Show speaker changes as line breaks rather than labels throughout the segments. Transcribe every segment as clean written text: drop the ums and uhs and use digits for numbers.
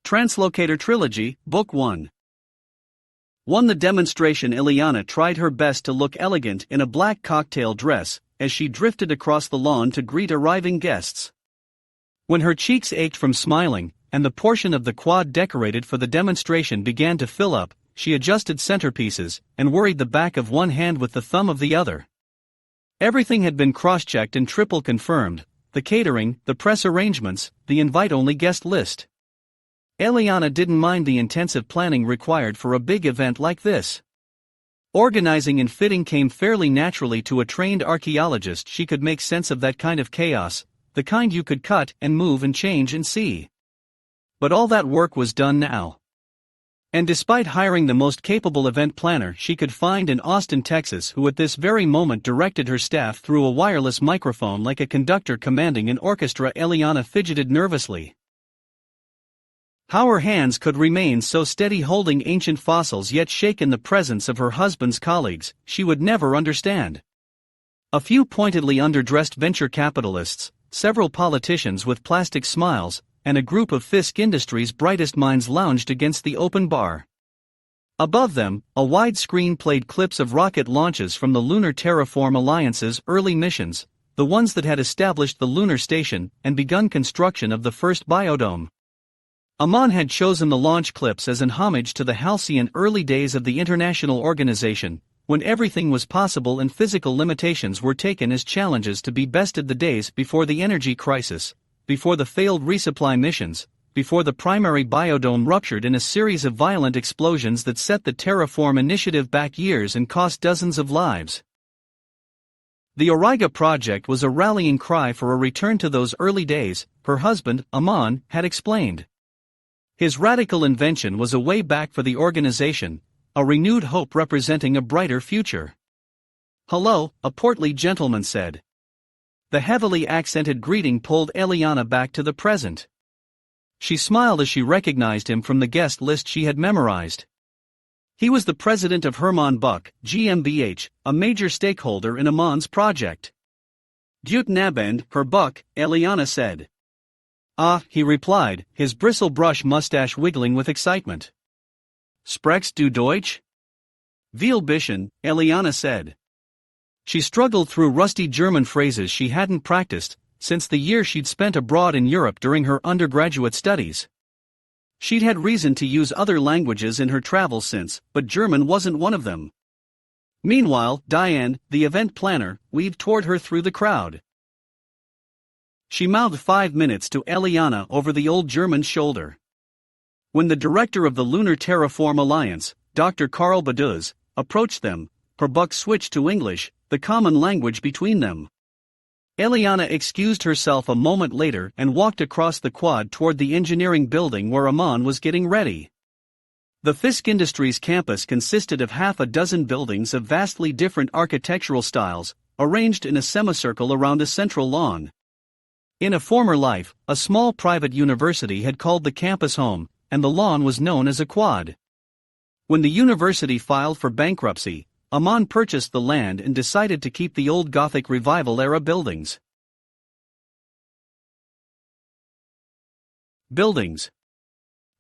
Translocator Trilogy, Book 1. Won the demonstration. Ileana tried her best to look elegant in a black cocktail dress, as she drifted across the lawn to greet arriving guests. When her cheeks ached from smiling, and the portion of the quad decorated for the demonstration began to fill up, she adjusted centerpieces, and worried the back of one hand with the thumb of the other. Everything had been cross-checked and triple confirmed: the catering, the press arrangements, the invite-only guest list. Ileana didn't mind the intensive planning required for a big event like this. Organizing and fitting came fairly naturally to a trained archaeologist. She could make sense of that kind of chaos, the kind you could cut and move and change and see. But all that work was done now. And despite hiring the most capable event planner she could find in Austin, Texas, who at this very moment directed her staff through a wireless microphone like a conductor commanding an orchestra, Ileana fidgeted nervously. How her hands could remain so steady holding ancient fossils yet shake in the presence of her husband's colleagues, she would never understand. A few pointedly underdressed venture capitalists, several politicians with plastic smiles, and a group of Fisk Industries' brightest minds lounged against the open bar. Above them, a wide screen played clips of rocket launches from the Lunar Terraform Alliance's early missions, the ones that had established the lunar station and begun construction of the first biodome. Amon had chosen the launch clips as an homage to the halcyon early days of the international organization, when everything was possible and physical limitations were taken as challenges to be bested. The days before the energy crisis, before the failed resupply missions, before the primary biodome ruptured in a series of violent explosions that set the Terraform initiative back years and cost dozens of lives. The Auriga project was a rallying cry for a return to those early days, her husband, Amon, had explained. His radical invention was a way back for the organization, a renewed hope representing a brighter future. "Hello," a portly gentleman said. The heavily accented greeting pulled Ileana back to the present. She smiled as she recognized him from the guest list she had memorized. He was the president of Hermann Buck, GmbH, a major stakeholder in Amon's project. "Guten Abend, Herr Buck," Ileana said. "Ah," he replied, his bristle brush mustache wiggling with excitement. "Sprechts du Deutsch?" "Viel bisschen," Ileana said. She struggled through rusty German phrases she hadn't practiced since the year she'd spent abroad in Europe during her undergraduate studies. She'd had reason to use other languages in her travels since, but German wasn't one of them. Meanwhile, Diane, the event planner, weaved toward her through the crowd. She mouthed 5 minutes to Ileana over the old German's shoulder. When the director of the Lunar Terraform Alliance, Dr. Karl Baduz, approached them, her Buck switched to English, the common language between them. Ileana excused herself a moment later and walked across the quad toward the engineering building where Amon was getting ready. The Fisk Industries campus consisted of half a dozen buildings of vastly different architectural styles, arranged in a semicircle around a central lawn. In a former life, a small private university had called the campus home, and the lawn was known as a quad. When the university filed for bankruptcy, Amon purchased the land and decided to keep the old Gothic Revival-era buildings.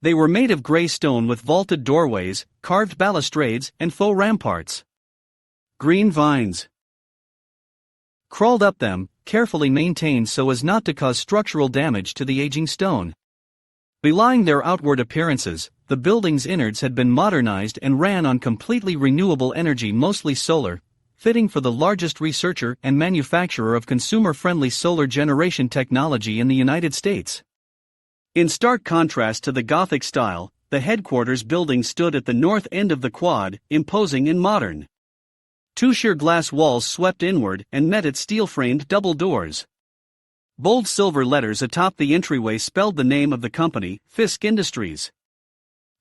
They were made of gray stone with vaulted doorways, carved balustrades, and faux ramparts. Green vines crawled up them, carefully maintained so as not to cause structural damage to the aging stone. Belying their outward appearances, the building's innards had been modernized and ran on completely renewable energy, mostly solar, fitting for the largest researcher and manufacturer of consumer-friendly solar generation technology in the United States. In stark contrast to the Gothic style, the headquarters building stood at the north end of the quad, imposing and modern. 2 sheer glass walls swept inward and met its steel-framed double doors. Bold silver letters atop the entryway spelled the name of the company, Fisk Industries.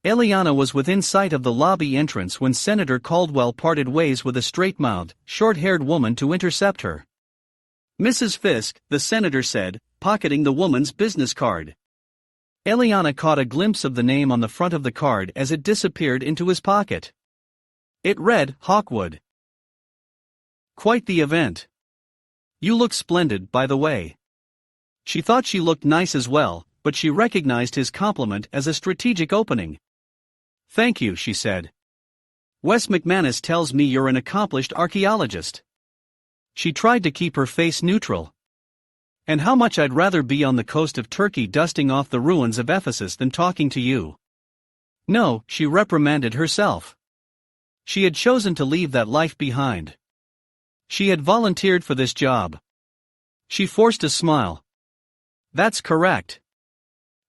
Ileana was within sight of the lobby entrance when Senator Caldwell parted ways with a straight-mouthed, short-haired woman to intercept her. "Mrs. Fisk," the senator said, pocketing the woman's business card. Ileana caught a glimpse of the name on the front of the card as it disappeared into his pocket. It read, Hawkwood. "Quite the event. You look splendid, by the way." She thought she looked nice as well, but she recognized his compliment as a strategic opening. "Thank you," she said. "Wes McManus tells me you're an accomplished archaeologist." She tried to keep her face neutral. "And how much I'd rather be on the coast of Turkey dusting off the ruins of Ephesus than talking to you." No, she reprimanded herself. She had chosen to leave that life behind. She had volunteered for this job. She forced a smile. "That's correct.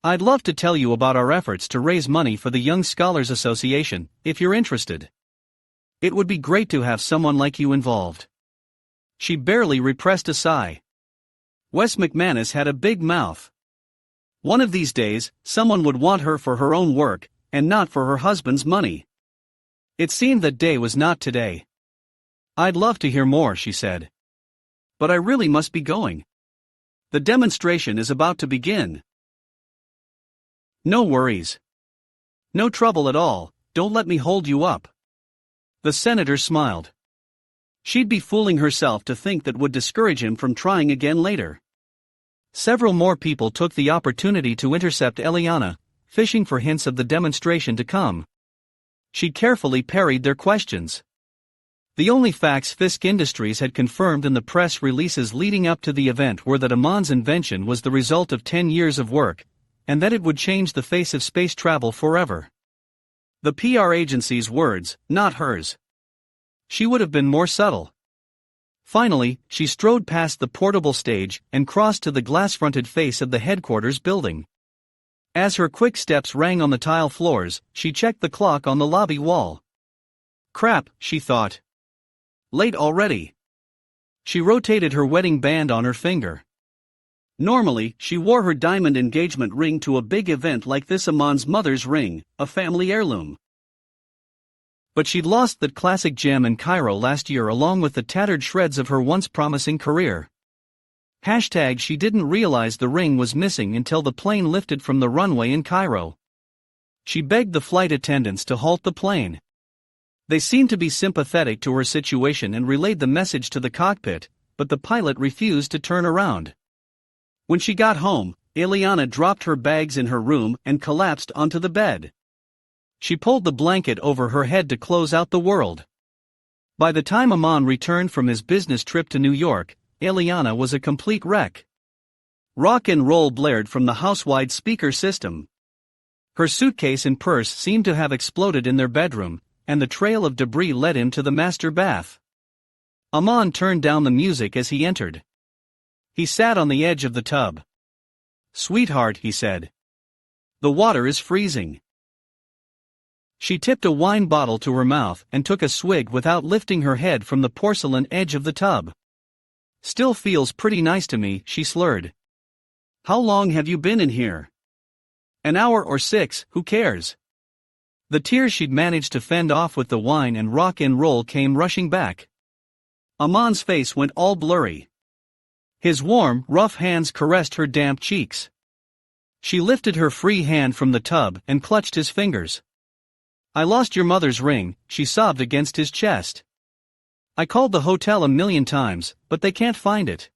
I'd love to tell you about our efforts to raise money for the Young Scholars Association, if you're interested. It would be great to have someone like you involved." She barely repressed a sigh. Wes McManus had a big mouth. One of these days, someone would want her for her own work, and not for her husband's money. It seemed that day was not today. "I'd love to hear more," she said. "But I really must be going. The demonstration is about to begin." "No worries. No trouble at all, don't let me hold you up." The senator smiled. She'd be fooling herself to think that would discourage him from trying again later. Several more people took the opportunity to intercept Eliana, fishing for hints of the demonstration to come. She carefully parried their questions. The only facts Fisk Industries had confirmed in the press releases leading up to the event were that Aman's invention was the result of 10 years of work, and that it would change the face of space travel forever. The PR agency's words, not hers. She would have been more subtle. Finally, she strode past the portable stage and crossed to the glass-fronted face of the headquarters building. As her quick steps rang on the tile floors, she checked the clock on the lobby wall. "Crap," she thought. "Late already." She rotated her wedding band on her finger. Normally, she wore her diamond engagement ring to a big event like this, Aman's mother's ring, a family heirloom. But she'd lost that classic gem in Cairo last year along with the tattered shreds of her once promising career. She didn't realize the ring was missing until the plane lifted from the runway in Cairo. She begged the flight attendants to halt the plane. They seemed to be sympathetic to her situation and relayed the message to the cockpit, but the pilot refused to turn around. When she got home, Eliana dropped her bags in her room and collapsed onto the bed. She pulled the blanket over her head to close out the world. By the time Aman returned from his business trip to New York, Eliana was a complete wreck. Rock and roll blared from the house-wide speaker system. Her suitcase and purse seemed to have exploded in their bedroom, and the trail of debris led him to the master bath. Aman turned down the music as he entered. He sat on the edge of the tub. "Sweetheart," he said. "The water is freezing." She tipped a wine bottle to her mouth and took a swig without lifting her head from the porcelain edge of the tub. "Still feels pretty nice to me," she slurred. "How long have you been in here?" "An hour or 6, who cares?" The tears she'd managed to fend off with the wine and rock and roll came rushing back. Aman's face went all blurry. His warm, rough hands caressed her damp cheeks. She lifted her free hand from the tub and clutched his fingers. "I lost your mother's ring," she sobbed against his chest. "I called the hotel a million times, but they can't find it."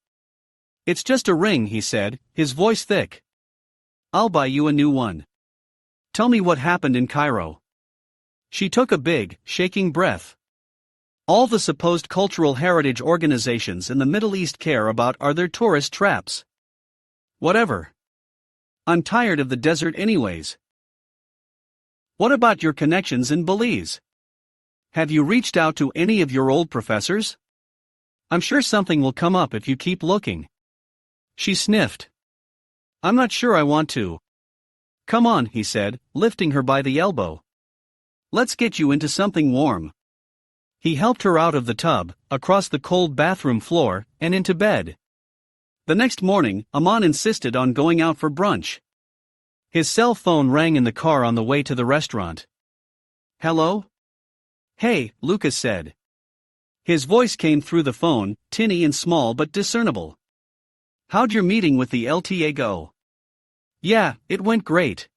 "It's just a ring," he said, his voice thick. "I'll buy you a new one. Tell me what happened in Cairo." She took a big, shaking breath. "All the supposed cultural heritage organizations in the Middle East care about are their tourist traps. Whatever. I'm tired of the desert anyways. What about your connections in Belize? Have you reached out to any of your old professors? I'm sure something will come up if you keep looking." She sniffed. "I'm not sure I want to." "Come on," he said, lifting her by the elbow. "Let's get you into something warm." He helped her out of the tub, across the cold bathroom floor, and into bed. The next morning, Aman insisted on going out for brunch. His cell phone rang in the car on the way to the restaurant. "Hello?" "Hey," Lucas said. His voice came through the phone, tinny and small but discernible. "How'd your meeting with the LTA go?" "Yeah, it went great.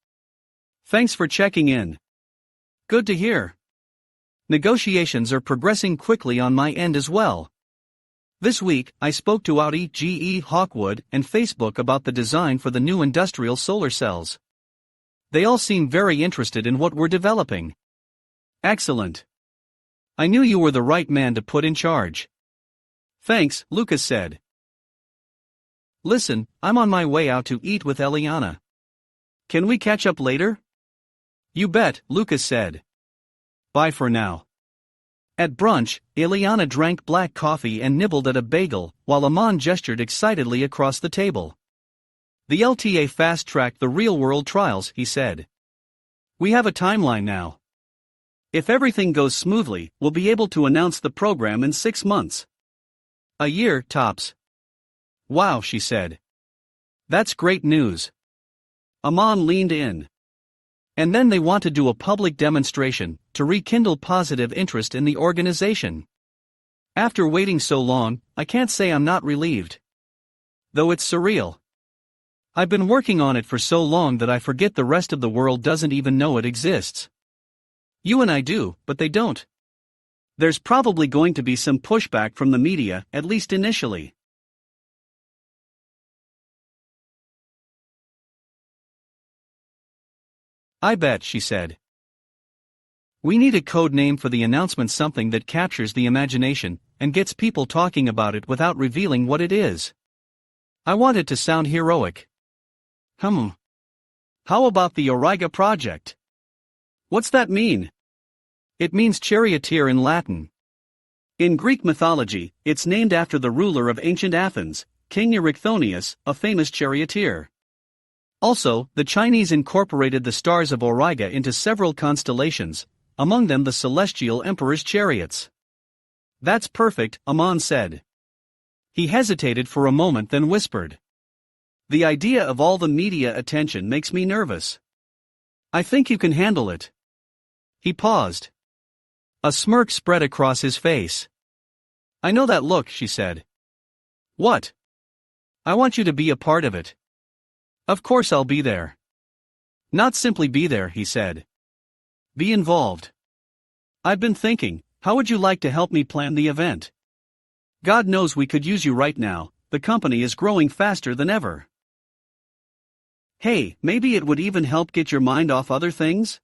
Thanks for checking in." "Good to hear. Negotiations are progressing quickly on my end as well." This week, I spoke to Auriga, Hawkwood, and Facebook about the design for the new industrial solar cells. They all seem very interested in what we're developing. Excellent. I knew you were the right man to put in charge. Thanks, Lucas said. Listen, I'm on my way out to eat with Eliana. Can we catch up later? You bet, Lucas said. Bye for now. At brunch, Eliana drank black coffee and nibbled at a bagel, while Aman gestured excitedly across the table. The LTA fast-tracked the real-world trials, he said. We have a timeline now. If everything goes smoothly, we'll be able to announce the program in 6 months. A year, tops. Wow, she said. That's great news. Aman leaned in. And then they want to do a public demonstration, to rekindle positive interest in the organization. After waiting so long, I can't say I'm not relieved. Though it's surreal. I've been working on it for so long that I forget the rest of the world doesn't even know it exists. You and I do, but they don't. There's probably going to be some pushback from the media, at least initially. I bet, she said. We need a code name for the announcement, something that captures the imagination and gets people talking about it without revealing what it is. I want it to sound heroic. How about the Auriga project? What's that mean? It means charioteer in Latin. In Greek mythology, it's named after the ruler of ancient Athens, King Eurycthonius, a famous charioteer. Also, the Chinese incorporated the stars of Auriga into several constellations, among them the celestial emperor's chariots. That's perfect, Aman said. He hesitated for a moment, then whispered. The idea of all the media attention makes me nervous. I think you can handle it. He paused. A smirk spread across his face. I know that look, she said. What? I want you to be a part of it. Of course I'll be there. Not simply be there, he said. Be involved. I've been thinking, how would you like to help me plan the event? God knows we could use you right now, the company is growing faster than ever. Hey, maybe it would even help get your mind off other things?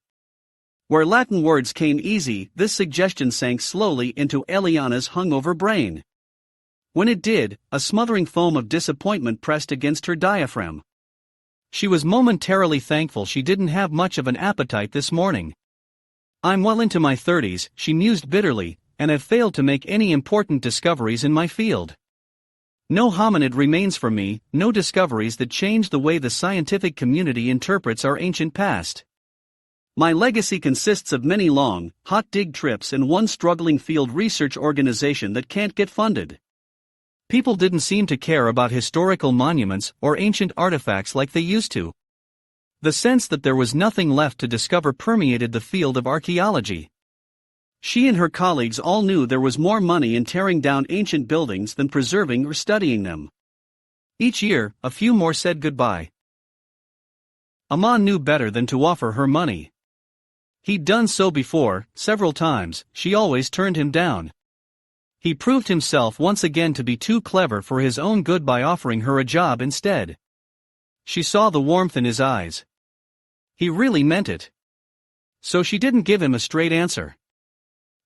Where Latin words came easy, this suggestion sank slowly into Eliana's hungover brain. When it did, a smothering foam of disappointment pressed against her diaphragm. She was momentarily thankful she didn't have much of an appetite this morning. I'm well into my 30s, she mused bitterly, and have failed to make any important discoveries in my field. No hominid remains for me, no discoveries that change the way the scientific community interprets our ancient past. My legacy consists of many long, hot dig trips and one struggling field research organization that can't get funded. People didn't seem to care about historical monuments or ancient artifacts like they used to. The sense that there was nothing left to discover permeated the field of archaeology. She and her colleagues all knew there was more money in tearing down ancient buildings than preserving or studying them. Each year, a few more said goodbye. Aman knew better than to offer her money. He'd done so before, several times, she always turned him down. He proved himself once again to be too clever for his own good by offering her a job instead. She saw the warmth in his eyes. He really meant it. So she didn't give him a straight answer.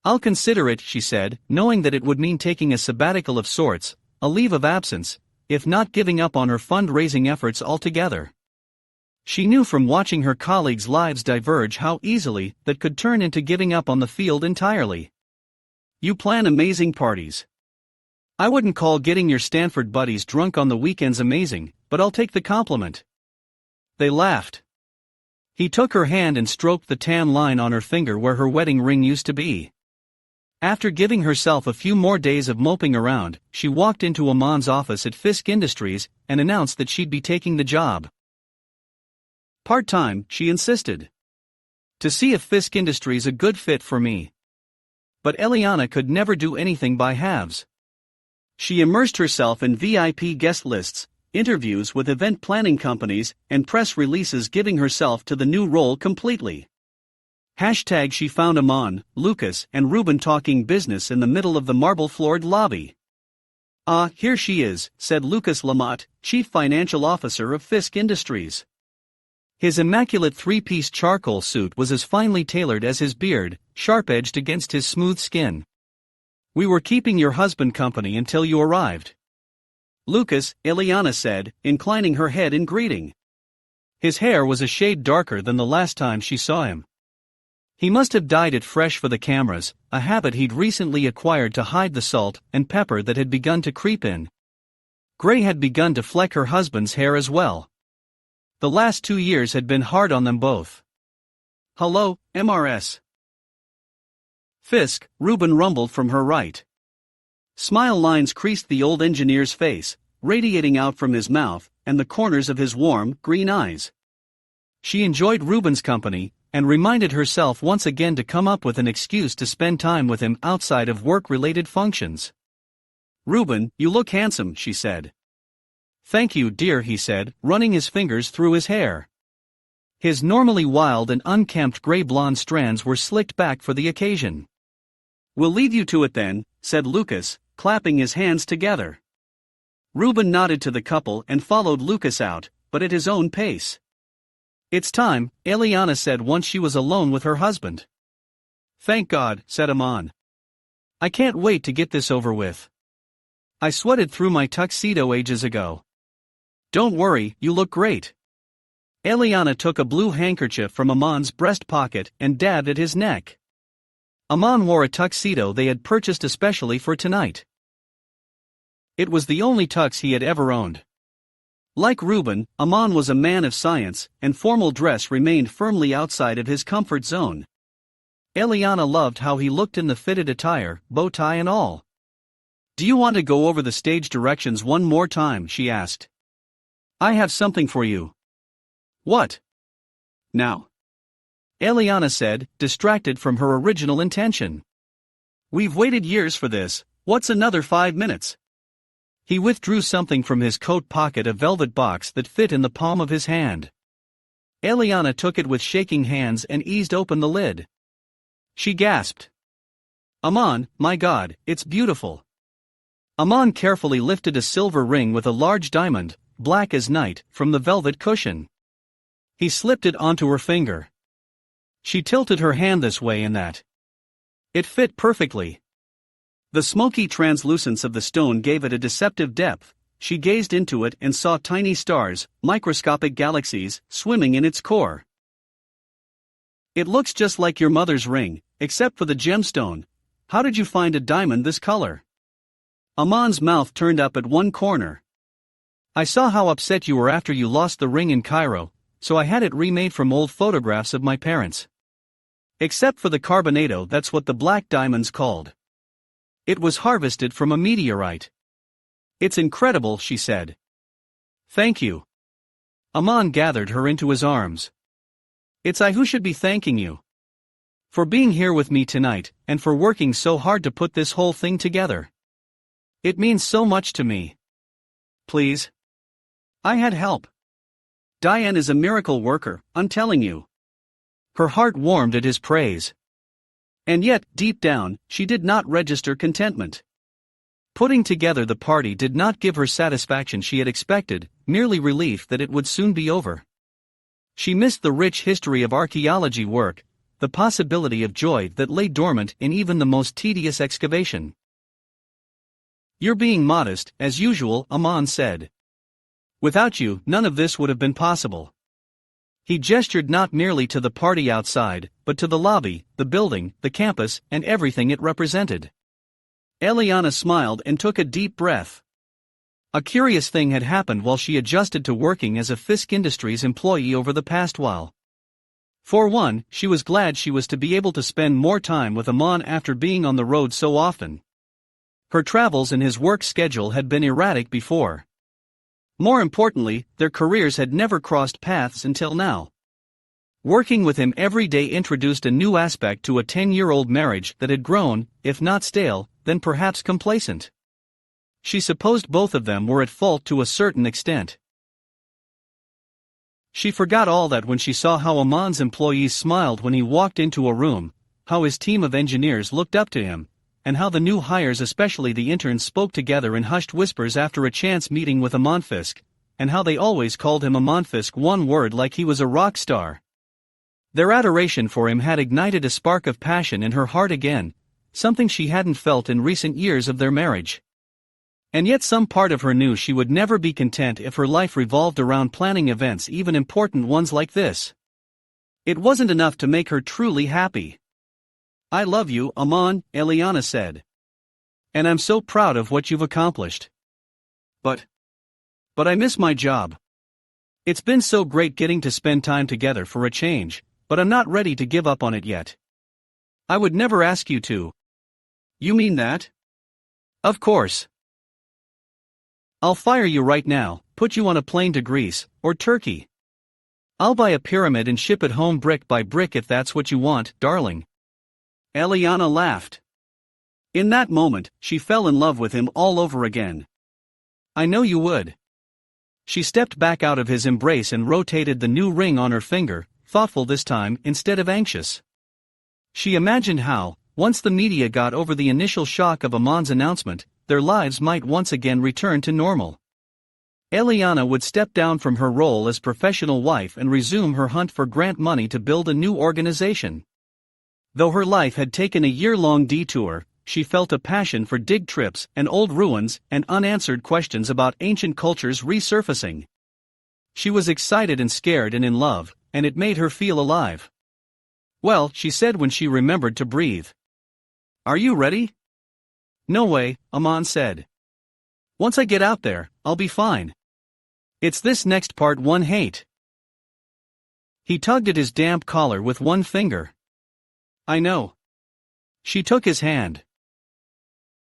I'll consider it, she said, knowing that it would mean taking a sabbatical of sorts, a leave of absence, if not giving up on her fundraising efforts altogether. She knew from watching her colleagues' lives diverge how easily that could turn into giving up on the field entirely. You plan amazing parties. I wouldn't call getting your Stanford buddies drunk on the weekends amazing, but I'll take the compliment. They laughed. He took her hand and stroked the tan line on her finger where her wedding ring used to be. After giving herself a few more days of moping around, she walked into Aman's office at Fisk Industries and announced that she'd be taking the job. Part-time, she insisted. To see if Fisk Industries a good fit for me. But Eliana could never do anything by halves. She immersed herself in VIP guest lists, interviews with event planning companies, and press releases, giving herself to the new role completely. She found Aman, Lucas, and Ruben talking business in the middle of the marble-floored lobby. "Ah, here she is," said Lucas Lamotte, Chief Financial Officer of Fisk Industries. His immaculate three-piece charcoal suit was as finely tailored as his beard, sharp-edged against his smooth skin. "We were keeping your husband company until you arrived." "Lucas," Ileana said, inclining her head in greeting. His hair was a shade darker than the last time she saw him. He must have dyed it fresh for the cameras, a habit he'd recently acquired to hide the salt and pepper that had begun to creep in. Gray had begun to fleck her husband's hair as well. The last 2 years had been hard on them both. "Hello, MRS. Fisk," Reuben rumbled from her right. Smile lines creased the old engineer's face, radiating out from his mouth and the corners of his warm, green eyes. She enjoyed Reuben's company, and reminded herself once again to come up with an excuse to spend time with him outside of work-related functions. "Reuben, you look handsome," she said. "Thank you, dear," he said, running his fingers through his hair. His normally wild and unkempt gray-blonde strands were slicked back for the occasion. "We'll leave you to it then," said Lucas, clapping his hands together. Reuben nodded to the couple and followed Lucas out, but at his own pace. "It's time," Ileana said once she was alone with her husband. "Thank God," said Amon. "I can't wait to get this over with. I sweated through my tuxedo ages ago." "Don't worry, you look great." Ileana took a blue handkerchief from Amon's breast pocket and dabbed at his neck. Amon wore a tuxedo they had purchased especially for tonight. It was the only tux he had ever owned. Like Reuben, Amon was a man of science, and formal dress remained firmly outside of his comfort zone. Ileana loved how he looked in the fitted attire, bow tie and all. "Do you want to go over the stage directions one more time?" she asked. "I have something for you." "What?" "Now," Ileana said, distracted from her original intention. "We've waited years for this, what's another 5 minutes?" He withdrew something from his coat pocket, a velvet box that fit in the palm of his hand. Ileana took it with shaking hands and eased open the lid. She gasped. "Amon, my God, it's beautiful." Amon carefully lifted a silver ring with a large diamond, black as night, from the velvet cushion. He slipped it onto her finger. She tilted her hand this way and that. It fit perfectly. The smoky translucence of the stone gave it a deceptive depth. She gazed into it and saw tiny stars, microscopic galaxies, swimming in its core. "It looks just like your mother's ring, except for the gemstone. How did you find a diamond this color?" Amon's mouth turned up at one corner. "I saw how upset you were after you lost the ring in Cairo, so I had it remade from old photographs of my parents. Except for the carbonado, that's what the black diamond's called. It was harvested from a meteorite." "It's incredible," she said. "Thank you." Amon gathered her into his arms. "It's I who should be thanking you. For being here with me tonight, and for working so hard to put this whole thing together. It means so much to me. Please. I had help. Diane is a miracle worker, I'm telling you." Her heart warmed at his praise. And yet, deep down, she did not register contentment. Putting together the party did not give her satisfaction she had expected, merely relief that it would soon be over. She missed the rich history of archaeology work, the possibility of joy that lay dormant in even the most tedious excavation. "You're being modest, as usual," Amon said. "Without you, none of this would have been possible." He gestured not merely to the party outside, but to the lobby, the building, the campus, and everything it represented. Ileana smiled and took a deep breath. A curious thing had happened while she adjusted to working as a Fisk Industries employee over the past while. For one, she was glad she was to be able to spend more time with Amon after being on the road so often. Her travels and his work schedule had been erratic before. More importantly, their careers had never crossed paths until now. Working with him every day introduced a new aspect to a 10-year-old marriage that had grown, if not stale, then perhaps complacent. She supposed both of them were at fault to a certain extent. She forgot all that when she saw how Amon's employees smiled when he walked into a room, how his team of engineers looked up to him, and how the new hires, especially the interns, spoke together in hushed whispers after a chance meeting with Amonfisk, and how they always called him Amonfisk, one word, like he was a rock star. Their adoration for him had ignited a spark of passion in her heart again, something she hadn't felt in recent years of their marriage. And yet some part of her knew she would never be content if her life revolved around planning events, even important ones like this. It wasn't enough to make her truly happy. "I love you, Amon," Eliana said. "And I'm so proud of what you've accomplished. But I miss my job. It's been so great getting to spend time together for a change, but I'm not ready to give up on it yet." "I would never ask you to." "You mean that?" "Of course. I'll fire you right now, put you on a plane to Greece, or Turkey. I'll buy a pyramid and ship it home brick by brick if that's what you want, darling." Eliana laughed. In that moment, she fell in love with him all over again. "I know you would." She stepped back out of his embrace and rotated the new ring on her finger, thoughtful this time instead of anxious. She imagined how, once the media got over the initial shock of Amon's announcement, their lives might once again return to normal. Eliana would step down from her role as professional wife and resume her hunt for grant money to build a new organization. Though her life had taken a year-long detour, she felt a passion for dig trips and old ruins and unanswered questions about ancient cultures resurfacing. She was excited and scared and in love, and it made her feel alive. "Well," she said when she remembered to breathe. "Are you ready?" "No way," Amon said. "Once I get out there, I'll be fine. It's this next part one hate." He tugged at his damp collar with one finger. "I know." She took his hand.